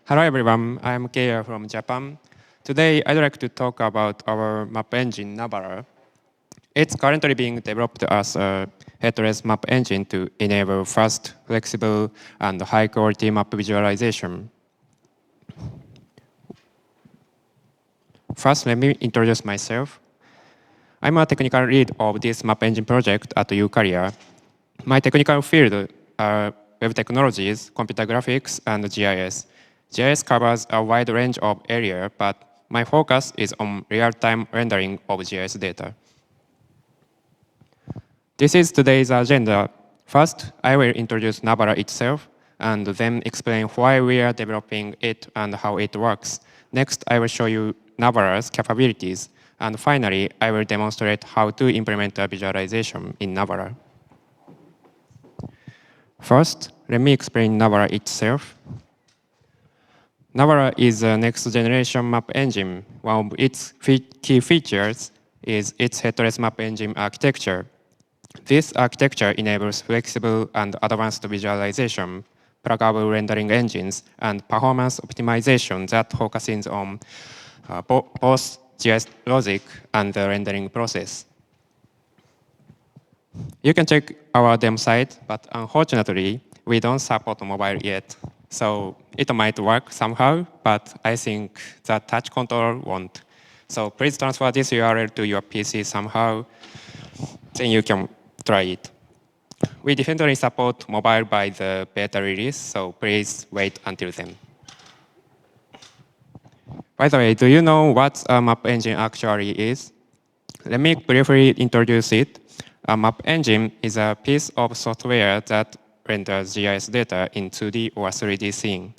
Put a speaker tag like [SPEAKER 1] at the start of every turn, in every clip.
[SPEAKER 1] Hello everyone, I'm Keia from Japan. Today I'd like to talk about our map engine, Navara. It's currently being developed as a headless map engine to enable fast, flexible, and high-quality map visualization. First, let me introduce myself. I'm a technical lead of this map engine project at Eukarya. My technical field are web technologies, computer graphics, and GIS. GIS covers a wide range of areas, but my focus is on real-time rendering of GIS data. This is today's agenda. First, I will introduce Navara itself, and then explain why we are developing it and how it works. Next, I will show you Navara's capabilities, and finally, I will demonstrate how to implement a visualization in Navara. First, let me explain Navara itself. Navara is a next-generation map engine. One of its key features is its headless map engine architecture. This architecture enables flexible and advanced visualization, pluggable rendering engines, and performance optimization that focuses on both GIS logic and the rendering process. You can check our demo site, but unfortunately, we don't support mobile yet. So it might work somehow, but I think the touch control won't. So please transfer this URL to your PC somehow, then you can try it. We definitely support mobile by the beta release, so please wait until then. By the way, do you know what a map engine actually is? Let me briefly introduce it. A map engine is a piece of software that renders GIS data in 2D or 3D scene.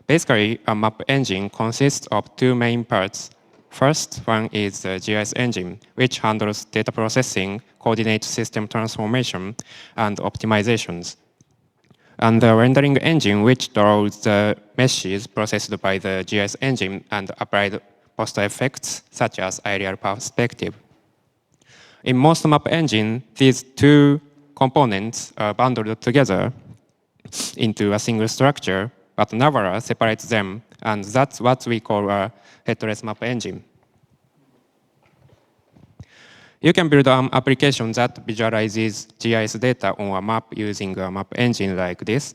[SPEAKER 1] Basically, a map engine consists of two main parts. First one is the GIS engine, which handles data processing, coordinate system transformation, and optimizations. And the rendering engine, which draws the meshes processed by the GIS engine and applied poster effects, such as aerial perspective. In most map engines, these two components are bundled together into a single structure, but Navara separates them, and that's what we call a headless map engine. You can build an application that visualizes GIS data on a map using a map engine like this.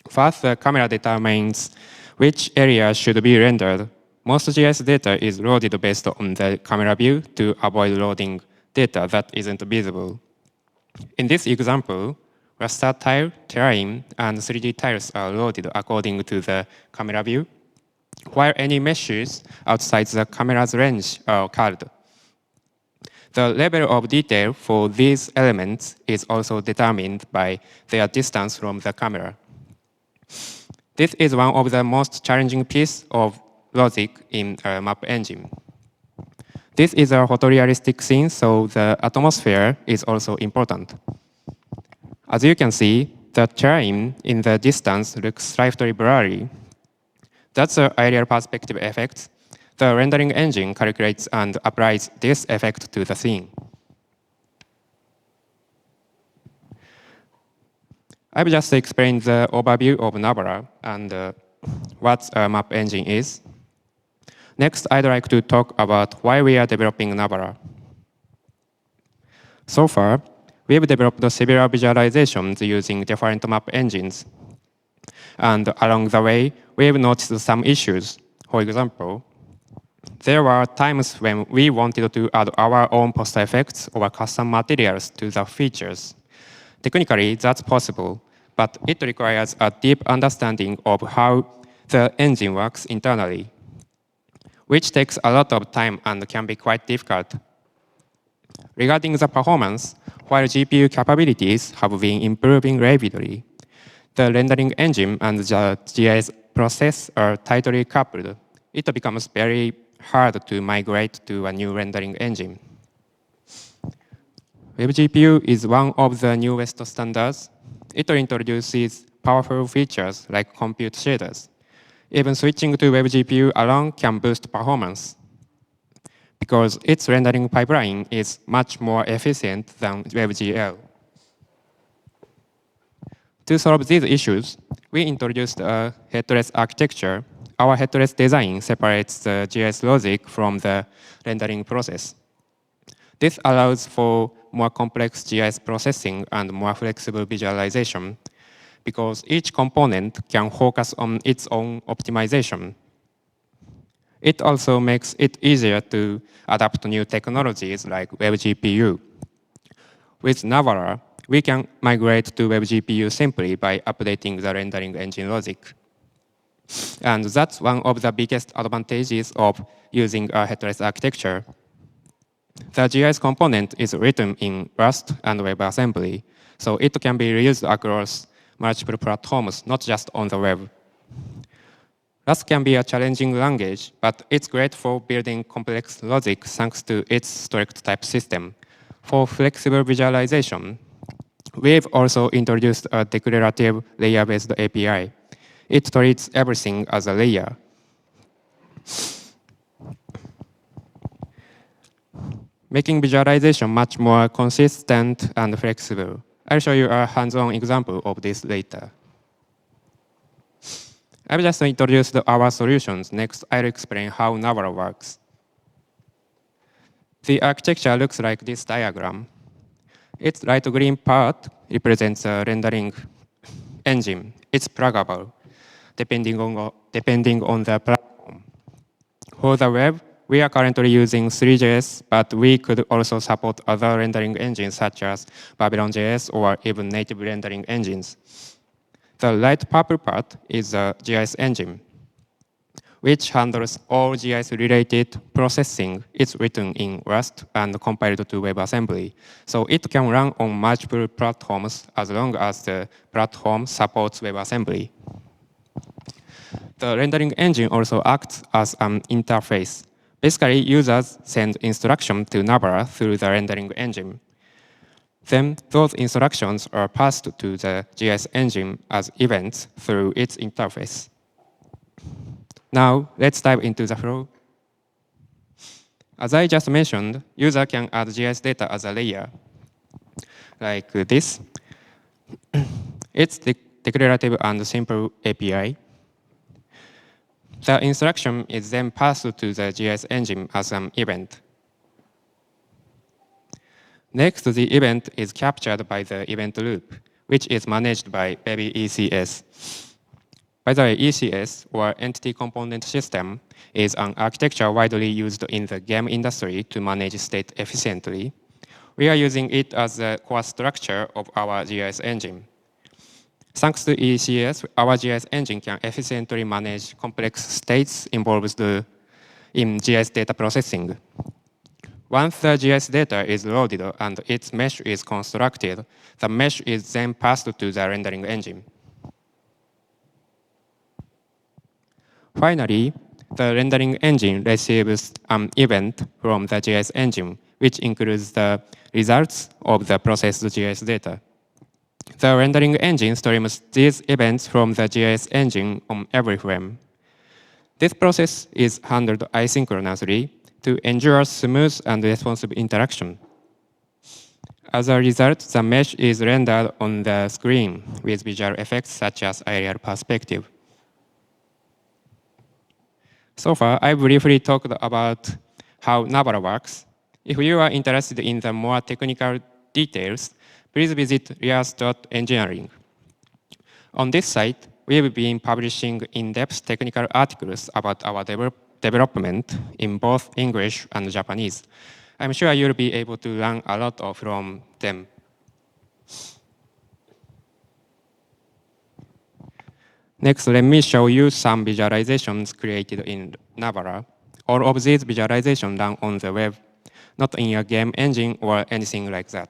[SPEAKER 1] First, the camera determines which area should be rendered. Most GIS data is loaded based on the camera view to avoid loading data that isn't visible. In this example, raster tile, terrain, and 3D tiles are loaded according to the camera view, while any meshes outside the camera's range are culled. The level of detail for these elements is also determined by their distance from the camera. This is one of the most challenging pieces of logic in a map engine. This is a photorealistic scene, so the atmosphere is also important. As you can see, the terrain in the distance looks slightly blurry. That's an aerial perspective effect. The rendering engine calculates and applies this effect to the scene. I've just explained the overview of Navara and what a map engine is. Next, I'd like to talk about why we are developing Navara. So far, we've developed several visualizations using different map engines. And along the way, we've noticed some issues. For example, there were times when we wanted to add our own poster effects or custom materials to the features. Technically, that's possible, but it requires a deep understanding of how the engine works internally, which takes a lot of time and can be quite difficult. Regarding the performance, while GPU capabilities have been improving rapidly, the rendering engine and the GIS process are tightly coupled. It becomes very hard to migrate to a new rendering engine. WebGPU is one of the newest standards. It introduces powerful features like compute shaders. Even switching to WebGPU alone can boost performance, because its rendering pipeline is much more efficient than WebGL. To solve these issues, we introduced a headless architecture Our headless design separates the GIS logic from the rendering process. This allows for more complex GIS processing and more flexible visualization because each component can focus on its own optimization. It also makes it easier to adapt to new technologies like WebGPU. With Navara, we can migrate to WebGPU simply by updating the rendering engine logic. And that's one of the biggest advantages of using a headless architecture. The GIS component is written in Rust and WebAssembly, so it can be reused across multiple platforms, not just on the web. Rust can be a challenging language, but it's great for building complex logic thanks to its strict type system. For flexible visualization, we've also introduced a declarative layer-based API. It treats everything as a layer. Making visualization much more consistent and flexible. I'll show you a hands-on example of this later. I've just introduced our solutions. Next, I'll explain how Navara works. The architecture looks like this diagram. Its light green part represents a rendering engine. It's pluggable, depending on the platform. For the web, we are currently using Three.js, but we could also support other rendering engines such as Babylon.js or even native rendering engines. The light purple part is the GIS engine, which handles all GIS-related processing. It's written in Rust and compiled to WebAssembly, so it can run on multiple platforms as long as the platform supports WebAssembly. The rendering engine also acts as an interface. Basically, users send instructions to Navara through the rendering engine. Then those instructions are passed to the GIS engine as events through its interface. Now, let's dive into the flow. As I just mentioned, user can add GIS data as a layer, like this. It's the declarative and simple API. The instruction is then passed to the GIS engine as an event. Next, the event is captured by the event loop, which is managed by Baby ECS. By the way, ECS, or Entity Component System, is an architecture widely used in the game industry to manage state efficiently. We are using it as the core structure of our GIS engine. Thanks to ECS, our GIS engine can efficiently manage complex states involved in GIS data processing. Once the GIS data is loaded and its mesh is constructed, the mesh is then passed to the rendering engine. Finally, the rendering engine receives an event from the GIS engine, which includes the results of the processed GIS data. The rendering engine streams these events from the GIS engine on every frame. This process is handled asynchronously to ensure smooth and responsive interaction. As a result, the mesh is rendered on the screen with visual effects such as aerial perspective. So far, I briefly talked about how Navara works. If you are interested in the more technical details, please visit rias.engineering. On this site, we have been publishing in-depth technical articles about our development in both English and Japanese. I'm sure you'll be able to learn a lot from them. Next, let me show you some visualizations created in Navara. All of these visualizations run on the web, not in a game engine or anything like that.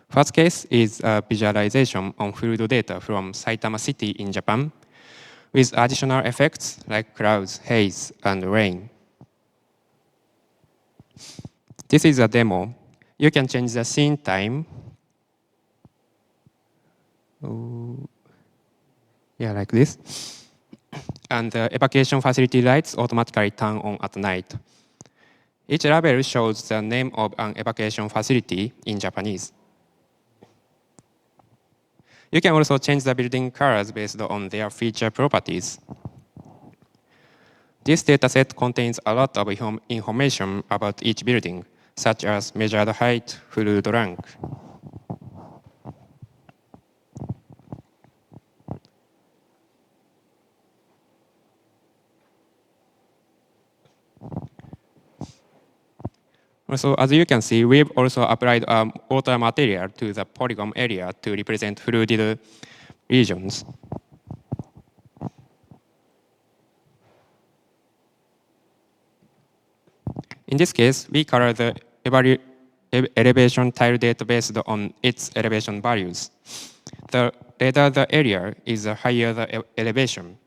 [SPEAKER 1] First case is a visualization on field data from Saitama City in Japan, with additional effects like clouds, haze, and rain. This is a demo. You can change the scene time. Yeah, like this. And the evacuation facility lights automatically turn on at night. Each label shows the name of an evacuation facility in Japanese. You can also change the building colors based on their feature properties. This dataset contains a lot of information about each building, such as measured height, flood rank. Also, as you can see, we've also applied water material to the polygon area to represent flooded regions. In this case, we color the elevation tile data based on its elevation values. The redder the area is, the higher the elevation.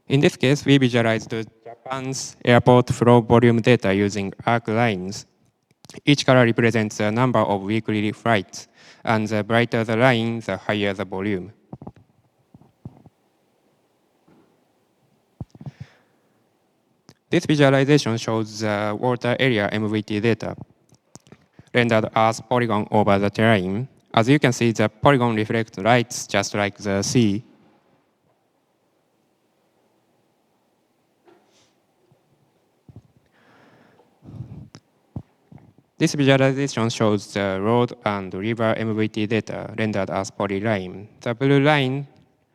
[SPEAKER 1] In this case, we visualized Japan's airport flow volume data using arc lines. Each color represents the number of weekly flights, and the brighter the line, the higher the volume. This visualization shows the water area MVT data rendered as polygon over the terrain. As you can see, the polygon reflects lights just like the sea. This visualization shows the road and river MVT data rendered as polyline. The blue line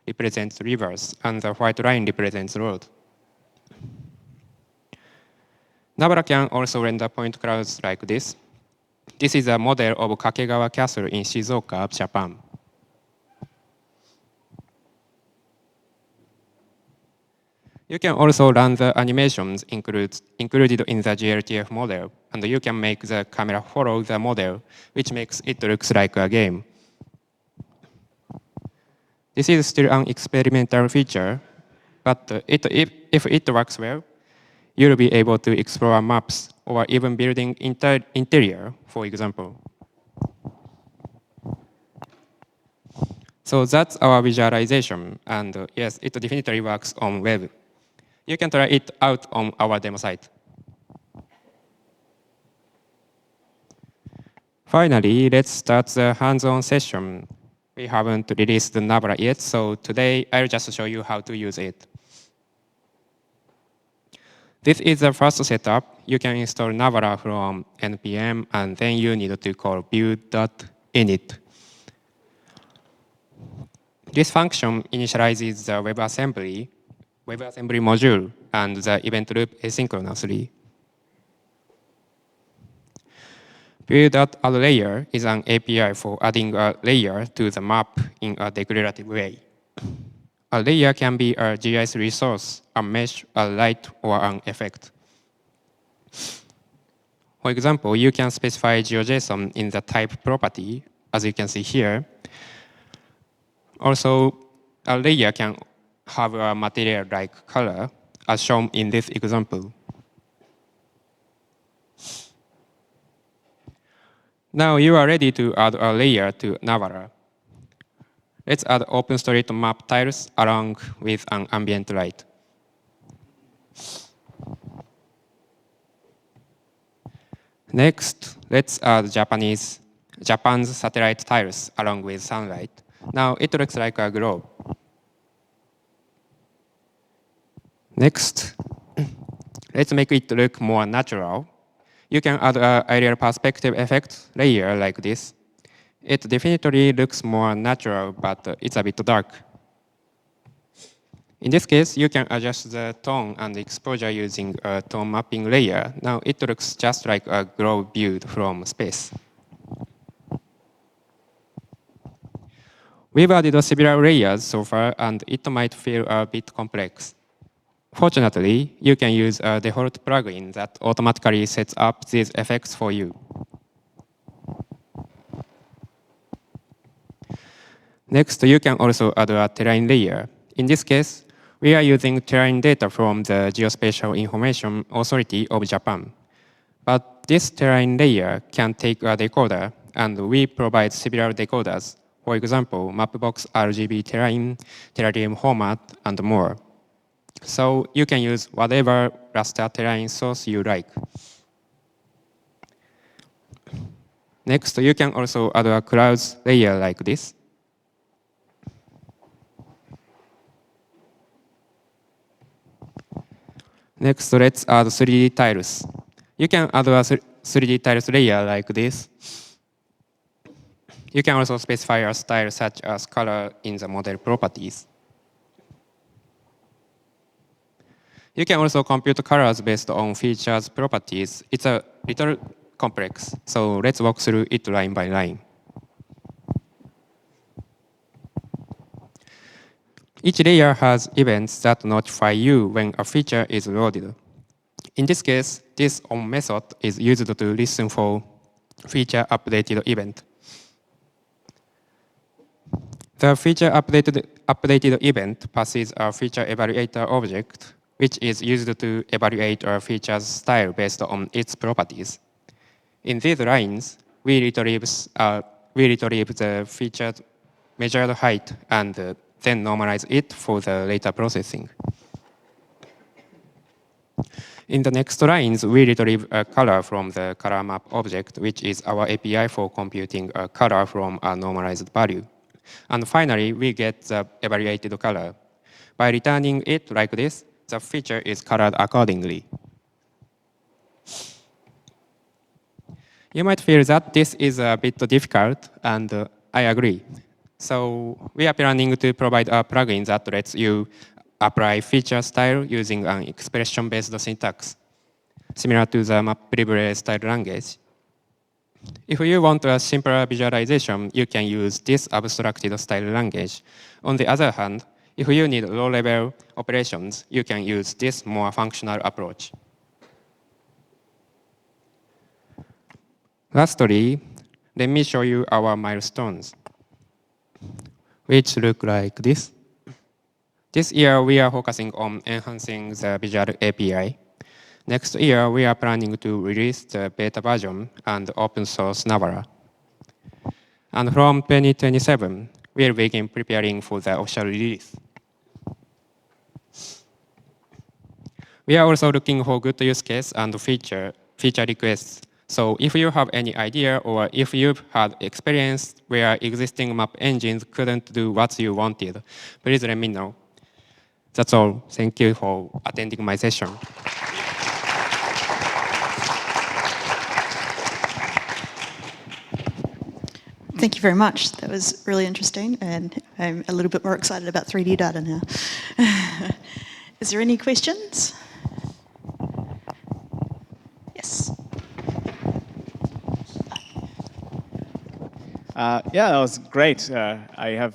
[SPEAKER 1] represents rivers, and the white line represents road. Navara can also render point clouds like this. This is a model of Kakegawa Castle in Shizuoka, Japan. You can also run the animations included in the GLTF model, and you can make the camera follow the model, which makes it look like a game. This is still an experimental feature, but if it works well, you'll be able to explore maps or even building interior, for example. So that's our visualization, and yes, it definitely works on web. You can try it out on our demo site. Finally, let's start the hands-on session. We haven't released the Navara yet, so today I'll just show you how to use it. This is the first setup. You can install Navara from npm, and then you need to call build.init. This function initializes the WebAssembly module and the event loop asynchronously. Build.addLayer is an API for adding a layer to the map in a declarative way. A layer can be a GIS resource, a mesh, a light, or an effect. For example, you can specify GeoJSON in the type property, as you can see here. Also, a layer can have a material-like color, as shown in this example. Now you are ready to add a layer to Navara. Let's add OpenStreetMap tiles along with an ambient light. Next, let's add Japan's satellite tiles along with sunlight. Now it looks like a globe. Next, let's make it look more natural. You can add an aerial perspective effect layer like this. It definitely looks more natural, but it's a bit dark. In this case, you can adjust the tone and exposure using a tone mapping layer. Now it looks just like a globe viewed from space. We've added several layers so far, and it might feel a bit complex. Fortunately, you can use a default plugin that automatically sets up these effects for you. Next, you can also add a terrain layer. In this case, we are using terrain data from the Geospatial Information Authority of Japan. But this terrain layer can take a decoder, and we provide several decoders. For example, Mapbox RGB terrain, Terrarium format, and more. So you can use whatever raster terrain source you like. Next, you can also add a clouds layer like this. Next, let's add 3D tiles. You can add a 3D tiles layer like this. You can also specify a style such as color in the model properties. You can also compute colors based on features properties. It's a little complex, so let's walk through it line by line. Each layer has events that notify you when a feature is loaded. In this case, this on method is used to listen for feature updated event. The feature updated event passes a feature evaluator object, which is used to evaluate a feature's style based on its properties. In these lines, we retrieve the feature's measured height and then normalize it for the later processing. In the next lines, we retrieve a color from the color map object, which is our API for computing a color from a normalized value. And finally, we get the evaluated color. By returning it like this, the feature is colored accordingly. You might feel that this is a bit difficult, and I agree. So we are planning to provide a plugin that lets you apply feature style using an expression-based syntax, similar to the MapLibre style language. If you want a simpler visualization, you can use this abstracted style language. On the other hand, if you need low-level operations, you can use this more functional approach. Lastly, let me show you our milestones, which look like this. This year, we are focusing on enhancing the Visual API. Next year, we are planning to release the beta version and open source Navara. And from 2027, we'll begin preparing for the official release. We are also looking for good use case and feature requests. So if you have any idea or if you've had experience where existing map engines couldn't do what you wanted, please let me know. That's all. Thank you for attending my session.
[SPEAKER 2] Thank you very much. That was really interesting, and I'm a little bit more excited about 3D data now. Is there any questions? Yes.
[SPEAKER 3] Yeah, that was great. I've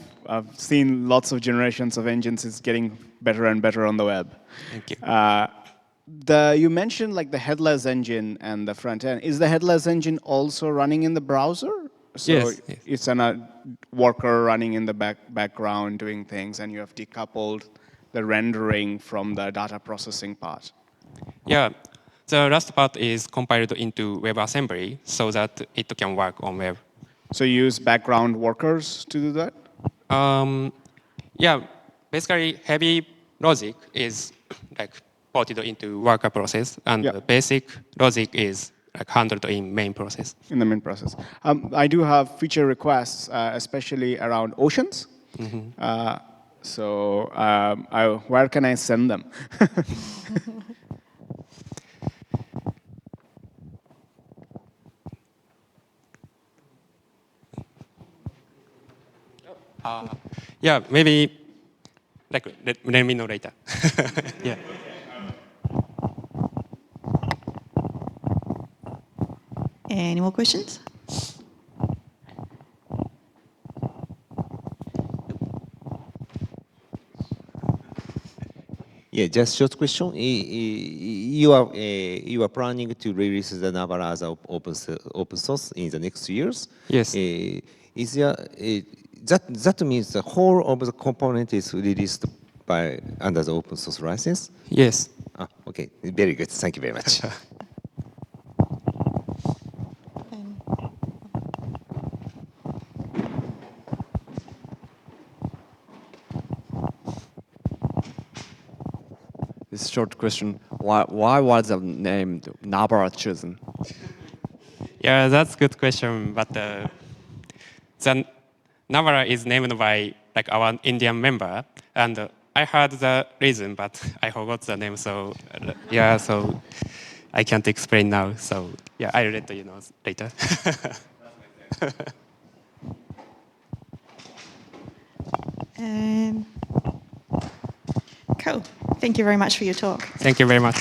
[SPEAKER 3] seen lots of generations of engines. It's getting better and better on the web.
[SPEAKER 1] Thank you.
[SPEAKER 3] You mentioned like the headless engine and the front end. Is the headless engine also running in the browser? So
[SPEAKER 1] yes.
[SPEAKER 3] It's a worker running in the background doing things, and you have decoupled the rendering from the data processing part.
[SPEAKER 1] Yeah, the Rust part is compiled into WebAssembly so that it can work on web.
[SPEAKER 3] So you use background workers to do that?
[SPEAKER 1] Yeah, basically heavy logic is like ported into worker process, and the basic logic is like handled in main process.
[SPEAKER 3] In the main process. I do have feature requests, especially around oceans.
[SPEAKER 1] Mm-hmm.
[SPEAKER 3] Where can I send them?
[SPEAKER 1] Yeah, maybe like let me know later. Yeah.
[SPEAKER 2] Any more questions?
[SPEAKER 4] Yeah, just short question. You are planning to release the Navara as open source in the next years.
[SPEAKER 1] Yes.
[SPEAKER 4] Is there that means the whole of the component is released by under the open source license?
[SPEAKER 1] Yes.
[SPEAKER 4] Okay, very good. Thank you very much.
[SPEAKER 5] This short question: Why was the name Navara chosen?
[SPEAKER 1] Yeah, that's a good question. But the Navara is named by like our Indian member, and I heard the reason, but I forgot the name. So yeah, so I can't explain now. So yeah, I'll let you know later.
[SPEAKER 2] Cool. Thank you very much for your talk.
[SPEAKER 1] Thank you very much.